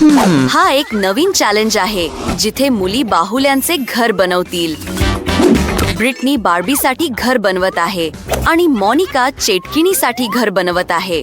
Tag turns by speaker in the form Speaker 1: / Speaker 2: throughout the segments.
Speaker 1: हा एक नवीन चॅलेंज आहे जिथे मुली बाहुल्यांचे घर बनवतील. ब्रिटनी बार्बीसाठी घर बनवत आहे आणि मॉनिका चेटकिनीसाठी घर बनवत आहे.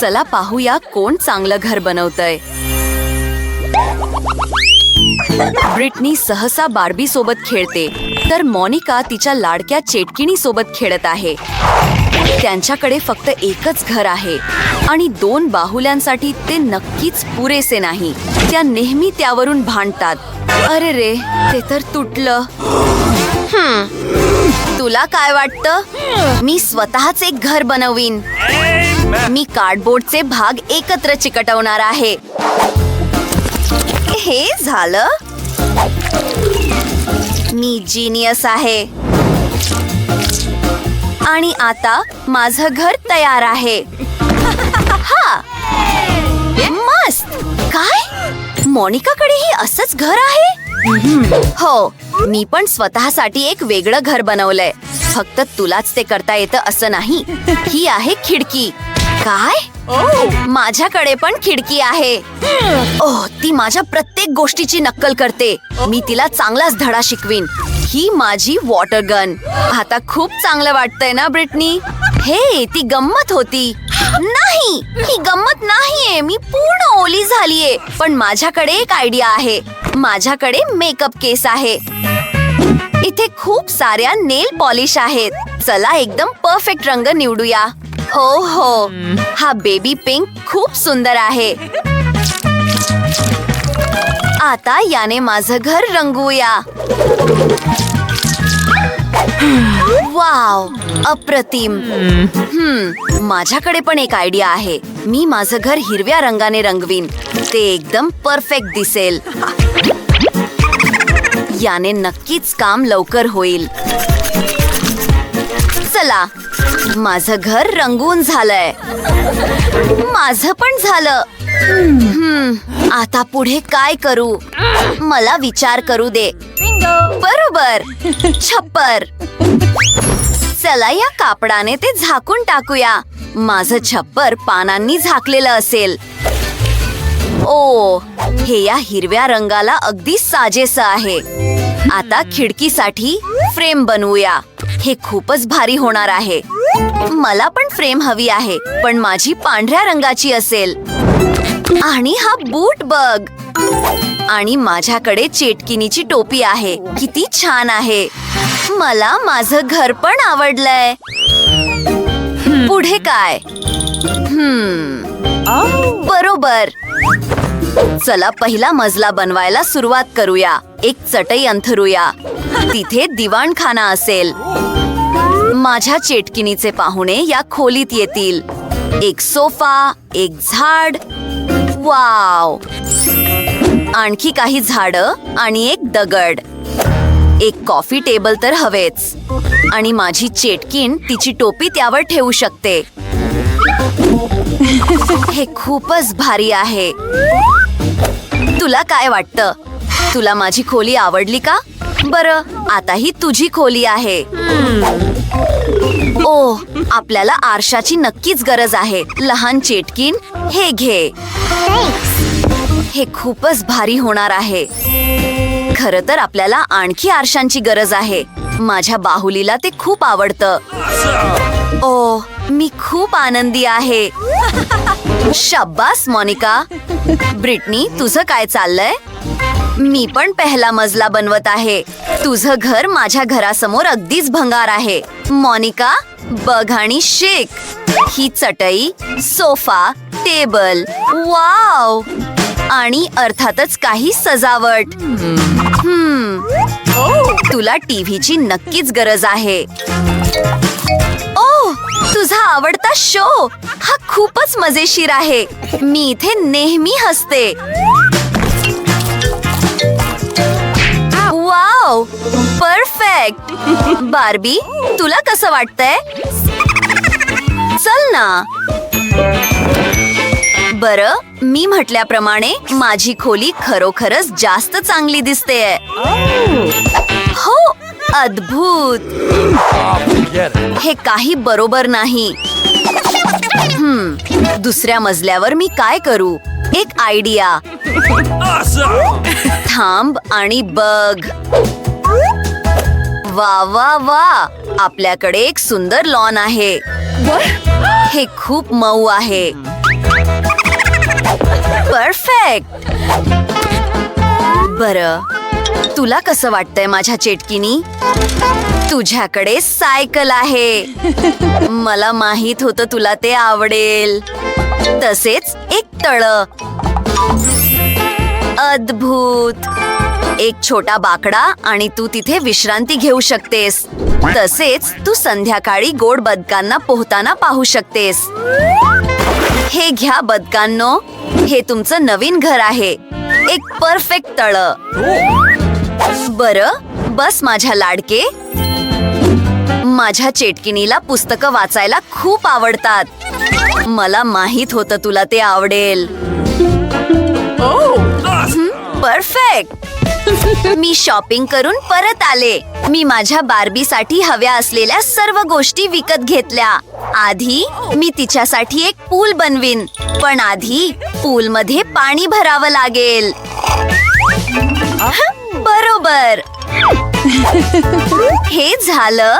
Speaker 1: चला पाहूया कोण चांगलं घर बनवतंय. ब्रिटनी सहसा बार्बी सोबत खेळते तर मॉनिका तिच्या लाडक्या चेटकिनी सोबत खेळत आहे. त्यांच्याकडे फक्त एकच घर आहे आणि 2 बाहुल्यांसाठी ते नक्कीच पुरेसे नाही. त्या नेहमी त्यावरून भांडतात. अरे रे, ते तर तुटलं. तुला काय वाटतं? मी स्वतःच एक घर बनवीन. मी कार्डबोर्डचे भाग एकत्र चिकटवणार आहे. हे झालं. मी जीनियस आहे आणि आता माझं घर तयार आहे. हा, मस्त. काय मॉनिकाकडेही असंच घर आहे? हो, मी पण स्वतःसाठी एक वेगळं घर बनवलंय. फक्त तुलाच ते करता येतं असं नाही. ही आहे खिडकी. काय? माझ्याकडे पण खिडकी आहे. ओह, ती माझ्या प्रत्येक गोष्टीची नक्कल करते. मी तिला चांगलाच धडा शिकवीन. ही माझी वॉटर गन. आता खूप चांगलं वाटतंय ना ब्रिटनी? हे, ती गंमत होती. नाही, ही गंमत नाहीये. मी पूर्ण ओली झालीये. पण माझ्याकडे एक आयडिया आहे. माझ्याकडे मेकअप केस आहे. इथे खूप साऱ्या नेल पॉलिश आहेत. चला एकदम परफेक्ट रंग निवडूया. हो, हा बेबी पिंक खूप सुंदर आहे. आता याने माझं घर रंगवूया. वाव, अप्रतिम. माझ्याकडे पण एक आयडिया आहे. मी माझं घर हिरव्या रंगाने रंगवीन. ते एकदम परफेक्ट दिसेल. याने नक्कीच काम लवकर होईल. चला, माझं घर रंगवून झालंय. माझं पण झालं. आता पुढे काय करू? मला विचार करू दे. बरोबर, छप्पर. चला, या कापडाने ते झाकून टाकूया. माझं छप्पर पानांनी झाकलेलं असेल. ओ, हे या हिरव्या रंगाला अगदी साजेसं आहे. आता खिडकीसाठी फ्रेम बनवूया. हे खूपच भारी होणार आहे. मला पण फ्रेम हवी आहे, पण माझी पांढऱ्या रंगाची असेल. आणि हा बूट बघ. आणि माझ्याकडे चेटकिनीची टोपी आहे. किती छान आहे. मला माझं घर पण आवडलंय. पुढे काय? बरोबर. चला, पहिला मजला बनवायला सुरुवात करूया. एक चटई अंथरूया. तिथे दिवाणखाना असेल. माझ्या चेटकिनीचे पाहुणे या खोलीत येतील. एक सोफा, एक झाड. वाव, आणखी काही झाडं आणि एक दगड. एक कॉफी टेबल तर हवेच. आणि माझी चेटकीन तिची टोपी त्यावर ठेवू शकते. हे खूपच भारी आहे. तुला काय वाटतं? तुला माझी खोली आवडली का? बरं, आता ही तुझी खोली आहे. ओ, आपल्याला आरशाची नक्कीच गरज आहे. लहान चेटकीन, हे घे. हे खूपच भारी होणार आहे. खरं तर आपल्याला आणखी आरशांची गरज आहे. माझ्या बाहुलीला ते खूप आवडतं. ओ, मी खूप आनंदी आहे. शाब्बास मॉनिका. ब्रिटनी, तुझं काय चाललंय? मी पण पहिला मजला बनवत आहे. तुझं घर माझ्या घरासमोर अगदीच भंगार आहे. मॉनिका, बघ आणि शिक. ही चटई, सोफा, टेबल. वाव, आणि अर्थातच काही सजावट. तुला टीव्हीची नक्कीच गरज आहे. ओ, तुझा आवडता शो. हा खूपच मजेशीर आहे. मी इथे नेहमी हसते. Wow, perfect. बार्बी, तुला कसं वाटतंय? चल ना. बरं, मी म्हटल्याप्रमाणे माझी खोली खरोखरच जास्त चांगली दिसतेय. हो, अद्भुत. हे काही बरोबर नाही. दुसऱ्या मजल्यावर मी काय करू? एक आयडिया. थांब आणि बघ. वा वा वा, आपल्याकडे एक सुंदर लॉन आहे. हे खूप मऊ आहे. परफेक्ट. बरं, तुला कसं वाटतंय माझ्या चेटकीनी? तुझ्याकडे सायकल आहे. मला माहित होतं तुला ते आवडेल. तसेच एक तळ. अद्भुत. एक छोटा बाकडा आणि तू तिथे विश्रांती घेऊ शकतेस. तसेच तू संध्याकाळी गोड बदकांना पोहताना पाहू शकतेस. हे घ्या बदकांनो, हे तुमचं नवीन घर आहे. एक परफेक्ट तळ. बरं, बस माझ्या लाडके. माझ्या चेटकिनीला पुस्तकं वाचायला खूप आवडतात. मला माहित होतं तुला ते आवडेल. परफेक्ट. मी शॉपिंग करून परत आले. मी माझ्या बार्बीसाठी हव्या असलेल्या सर्व गोष्टी विकत घेतल्या. आधी मी तिच्यासाठी एक पूल बनवीन, पण आधी पूलमध्ये पाणी भरावं लागेल. बरोबर. हे झालं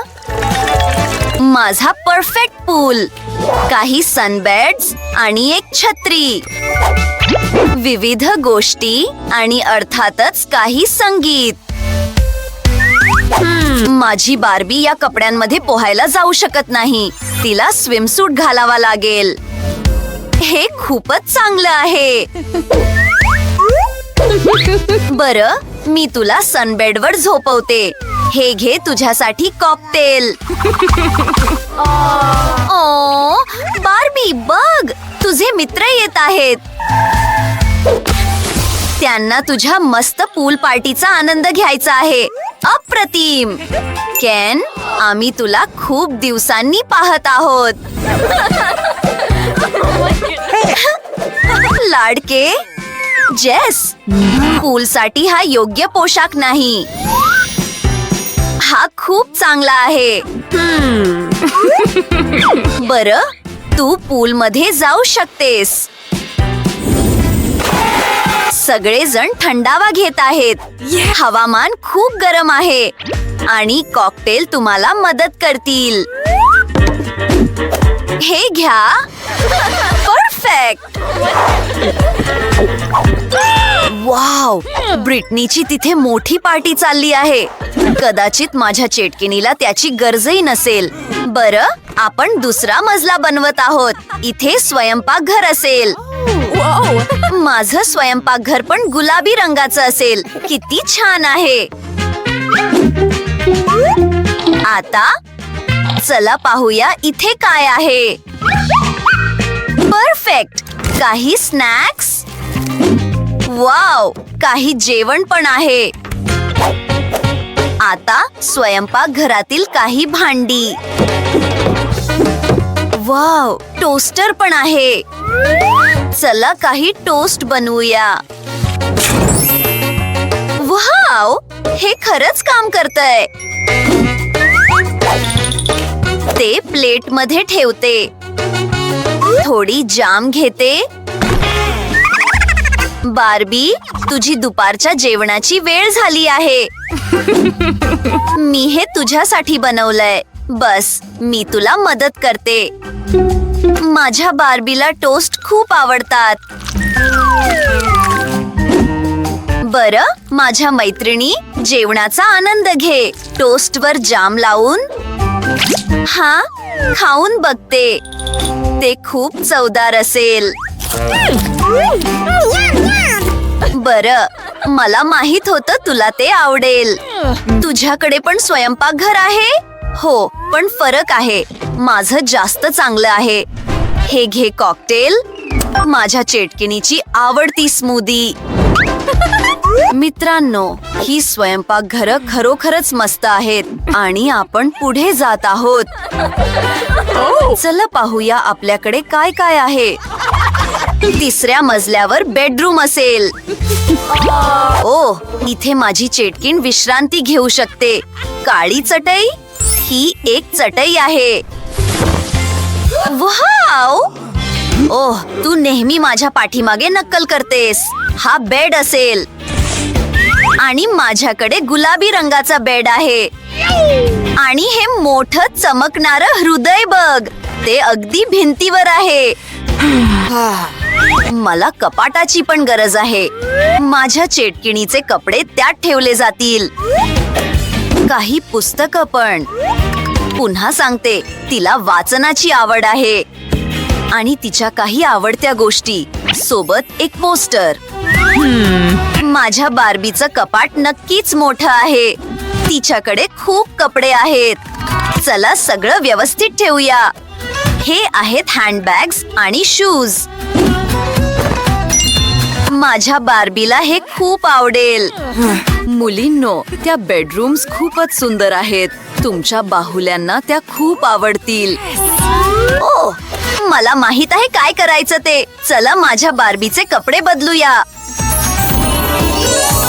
Speaker 1: माझा परफेक्ट पूल. काही सनबेड्स आणि एक छत्री, विविध गोष्टी आणि अर्थातच काही संगीत. माझी बार्बी या कपड्यांमध्ये पोहायला जाऊ शकत नाही. तिला स्विमसूट घालावा लागेल. हे खूपच चांगलं आहे. बरं, मी तुला सनबेडवर झोपवते. हे घे तुझ्यासाठी कॉकटेल. ओ बार्बी, बघ, तुझे मित्र येत आहेत. त्यांना तुझ्या मस्त पूल पार्टीचा आनंद घ्यायचा आहे. अप्रतिम. केन, आम्ही तुला खूप दिवसांनी पाहत आहोत. लाडके. जेस, पूलसाठी हा योग्य पोशाख नाही. हा खूप चांगला आहे. बरं, तू पूलमध्ये जाऊ शकतेस. सगळेजण थंडावा घेत आहेत. हवामान खूप गरम आहे आणि कॉकटेल तुम्हाला मदत करतील. हे घ्या. परफेक्ट. वाव, ब्रिटनीची तिथे मोठी पार्टी चालली आहे. कदाचित माझ्या चेटकिनीला त्याची गरजही नसेल. बरं, आपण दुसरा मजला बनवत आहोत. इथे स्वयंपाकघर असेल. माझं स्वयंपाकघर पण गुलाबी रंगाचं असेल. किती छान आहे. आता चला पाहूया इथे काय आहे. परफेक्ट. काही स्नॅक्स. वाव, काही जेवण पण आहे. आता स्वयंपाकघरातील काही भांडी. वाव, टोस्टर पण आहे. चला काही टोस्ट बनवूया. वाव, हे खरंच काम करतंय. ते प्लेट मध्ये ठेवते. थोडी जाम घेते. बार्बी, तुझी दुपारच्या जेवणाची वेळ झाली आहे. मी हे तुझ्यासाठी बनवलंय. बस, मी तुला मदत करते. माझ्या बार्बीला टोस्ट खूप आवडतात. बरं, माझ्या मैत्रिणी, जेवणाचा आनंद घे. टोस्टवर जाम लावून हा खाऊन बघते. ते खूप चवदार असेल. बरं, मला माहित होतं तुला ते आवडेल. तुझ्याकडे पण स्वयंपाकघर आहे? हो, पण फरक आहे. माझं जास्त चांगलं आहे. हे घे कॉकटेल. माझ्या चेटकिनीची आवडती स्मूदी. मित्रांनो, ही स्वयंपाकघरं खरोखरच मस्त आहेत आणि आपण पुढे जात आहोत. चला पाहूया आपल्याकडे काय काय आहे. तिसऱ्या मजल्यावर बेडरूम असेल. ओ, इथे माझी चेटकीण विश्रांती घेऊ शकते. काळी चटई. ही एक चटई आहे. वाव, ओह, तू नेहमी माझ्या पाठीमागे नक्कल करतेस. हा बेड असेल आणि माझ्याकडे गुलाबी रंगाचा बेड आहे आणि हे मोठं चमकणारं हृदय बघ. ते अगदी भिंतीवर आहे. मला कपाटाची पण गरज आहे. माझ्या चेटकिणीचे कपडे त्यात ठेवले जातील. काही पुस्तकं पण. पुन्हा सांगते, तिला वाचनाची आवड आहे आणि तिच्या काही आवडत्या गोष्टी सोबत एक पोस्टर. माझ्या बार्बीचं कपाट नक्कीच मोठं आहे. तिच्याकडे खूप कपडे आहेत. चला सगळं व्यवस्थित ठेवूया. हे आहेत हँडबॅग्स आणि शूज. माझ्या बार्बीला हे खूप आवडेल. मुलींनो, त्या बेडरूम्स खूपच सुंदर आहेत. तुमच्या बाहुल्यांना त्या खूप आवडतील. ओ, मला माहित आहे काय करायचं ते. चला माझ्या बार्बीचे कपडे बदलूया.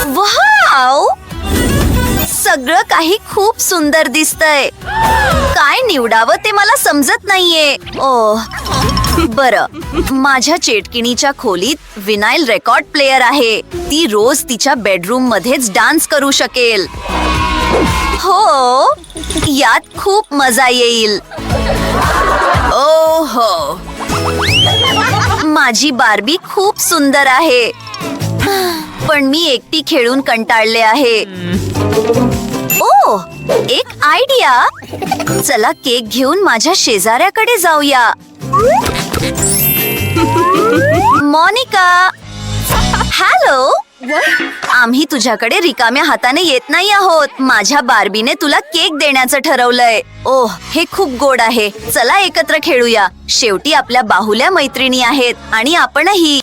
Speaker 1: वाव, सगळं काही खूप सुंदर दिसतंय. काय निवडावं ते मला समजत नाहीये. ओह, बरं, माझ्या चेटकिणीच्या खोलीत विनाईल रेकॉर्ड प्लेअर आहे. ती रोज तिच्या बेडरूम मध्येच डान्स करू शकेल. हो, यात खूप मजा येईल. ओहो, माझी बार्बी खूप सुंदर आहे, पण मी एकटी खेळून कंटाळले आहे. ओ, एक आयडिया. चला केक घेऊन माझ्या शेजाऱ्याकडे जाऊया. मोनिका, हॅलो. आम्ही तुझ्याकडे रिकाम्या हाताने येत नाही आहोत. माझ्या बार्बीने तुला केक देण्याचं ठरवलंय. ओह, हे खूप गोड आहे. चला एकत्र खेळूया. शेवटी आपल्या बाहुल्या मैत्रिणी आहेत आणि आपणही.